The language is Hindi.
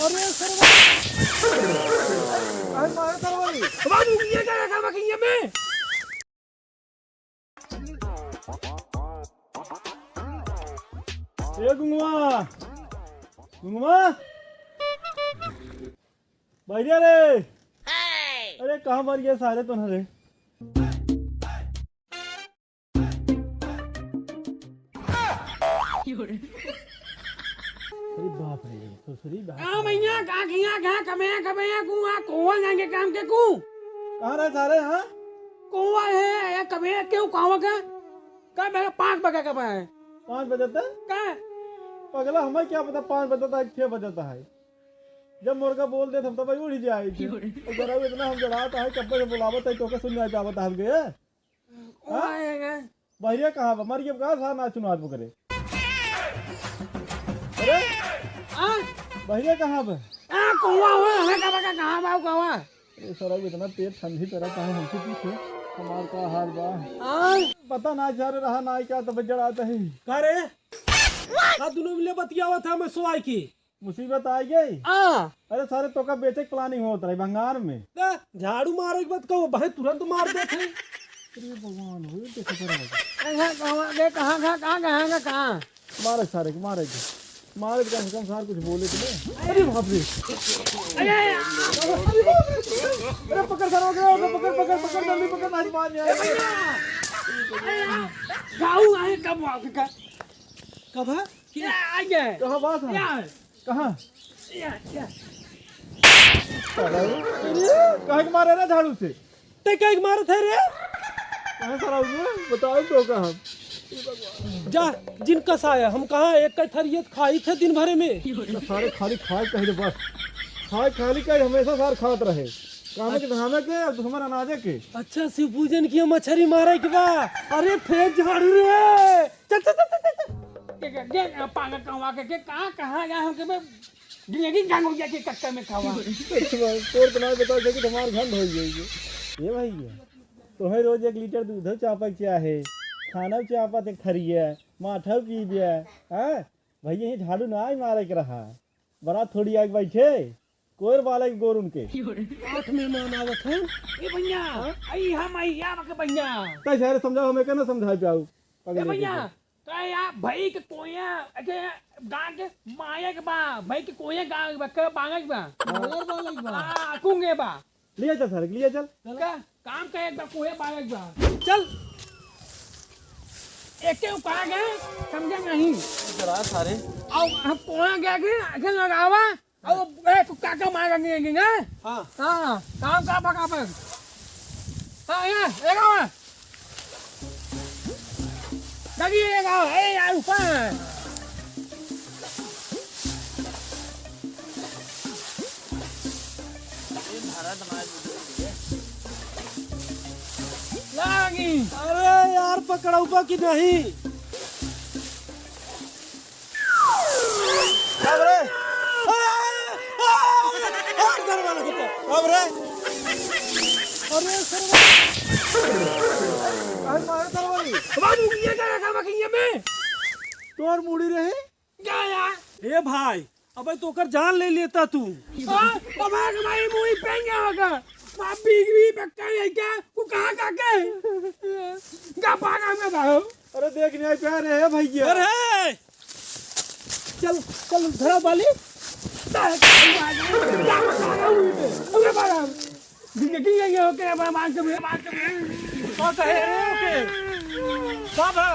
अरे सर भाई मारा था भाई बाबू ये क्या काम है ये में ये गुंगवा भैया रे अरे कहाँ मर गए सारे तुम्हारे अरे बाप रे ससुरी बाप आ मैया का खिया का कमे कुआ कोवा जाएंगे काम के कु कहाँ रहे सारे हाँ कोवा है या कमे क्यों कावा का मैं 5 बजे का है 5 बजे तक का पगला हमें क्या पता 5 बजे तक 6 बजे तक है जब मुर्गा बोल दे तब तो भाई उड़ जाए थी जरा इतना हम जड़ाता है कब से बुलावत है तो के सुनने जावत हम गए भैया कहाँ बा मर गया कहाँ था ना सुनात करे अरे भैया कहाँ बा कोवा हो हमें का कहां बाऊ कोवा अरे सर इतना पेट ठंडी तरह कहाँ हमसे पूछे हमार का हाल बा पता ना जा रहा ना क्या तब जड़ाता है का रे का दोनों मिले बतियावा था मैं सोई की मुसीबत आ गई अरे सारे तो का बेचे प्लानिंग होता है भंगार में झाड़ू मारे के बाद कहो भाई तुरंत मार देते अरे भगवान हो देखो जरा कहां मारे सारे को मारे कम से कम सार कुछ बोले तुम्हें अरे बाप रे अरे पकड़ सर हो गया पकड़ जल्दी पकड़ आज मान जाए गाऊ आए कब कब है आ गए कहाँ बात है कहाँ कहाँ के मारे ना झाड़ू से ते क्या मारे थे रे कहाँ सर बताओ तो कहाँ जा जिनका साया हम कहाँ एक का थरियत खाई थे दिन भरे में सारे खाली खाए कहे बस खाली कहे हमेशा सार खात रहे काम के धामे के और हमारे अनाजे के अच्छा शिव पूजन की मछली मारे के बा अरे फेंक झाड़ू रे चल पागल कहवा के कहां गया हम के जिंदगी जान हो गया के कक्का में खावा तोर तो ना बताओ कि तुम्हारे घर हो जाएगी ये भैया तुम्हें रोज 1 लीटर दूध चापक चाहे खाना चापा ते खरिए माठा पी दिया है भैया ये झाड़ू ना ही मारे के रहा बड़ा थोड़ी आग बैठे कोर वाला गोर उनके 8 मेहमान आवत हैं ए भैया आई हम आई या मके भैया कैसे यार समझाओ हमें क्या ना समझाई पाऊ ए भैया तो यार भाई के कोया के गांव के माया के बा भाई के कोया गांव के बांगा के बा हां कुंगे बा लिया चल सर लिया चल का काम का एक बा कोया बांगा के बा चल एक के उपाय गए समझे नहीं जरा सारे आओ हम कोया गया के आगे लगावा और एक काका मार गए हां हां काम का पका पर हां ये लगावा लगी लगाओ ए यार ऊपर लगी अरे यार पकड़ाऊबा की नहीं अब रे अरे सर आज मारा था भाई बाबू ये क्या काम है ये में तोर मुड़ी रहे क्या यार ए भाई अबे तो कर जान ले लेता तू हां बाबा के भाई मुई पेंगे होगा मां बिगड़ी पक्का है क्या वो कहां का के का पागा में भाओ अरे देख नहीं प्यार है भैया अरे चल चल धरा वाली अरे बाबा जिंदगी ये हो के मार के का कहे रे ओके सब है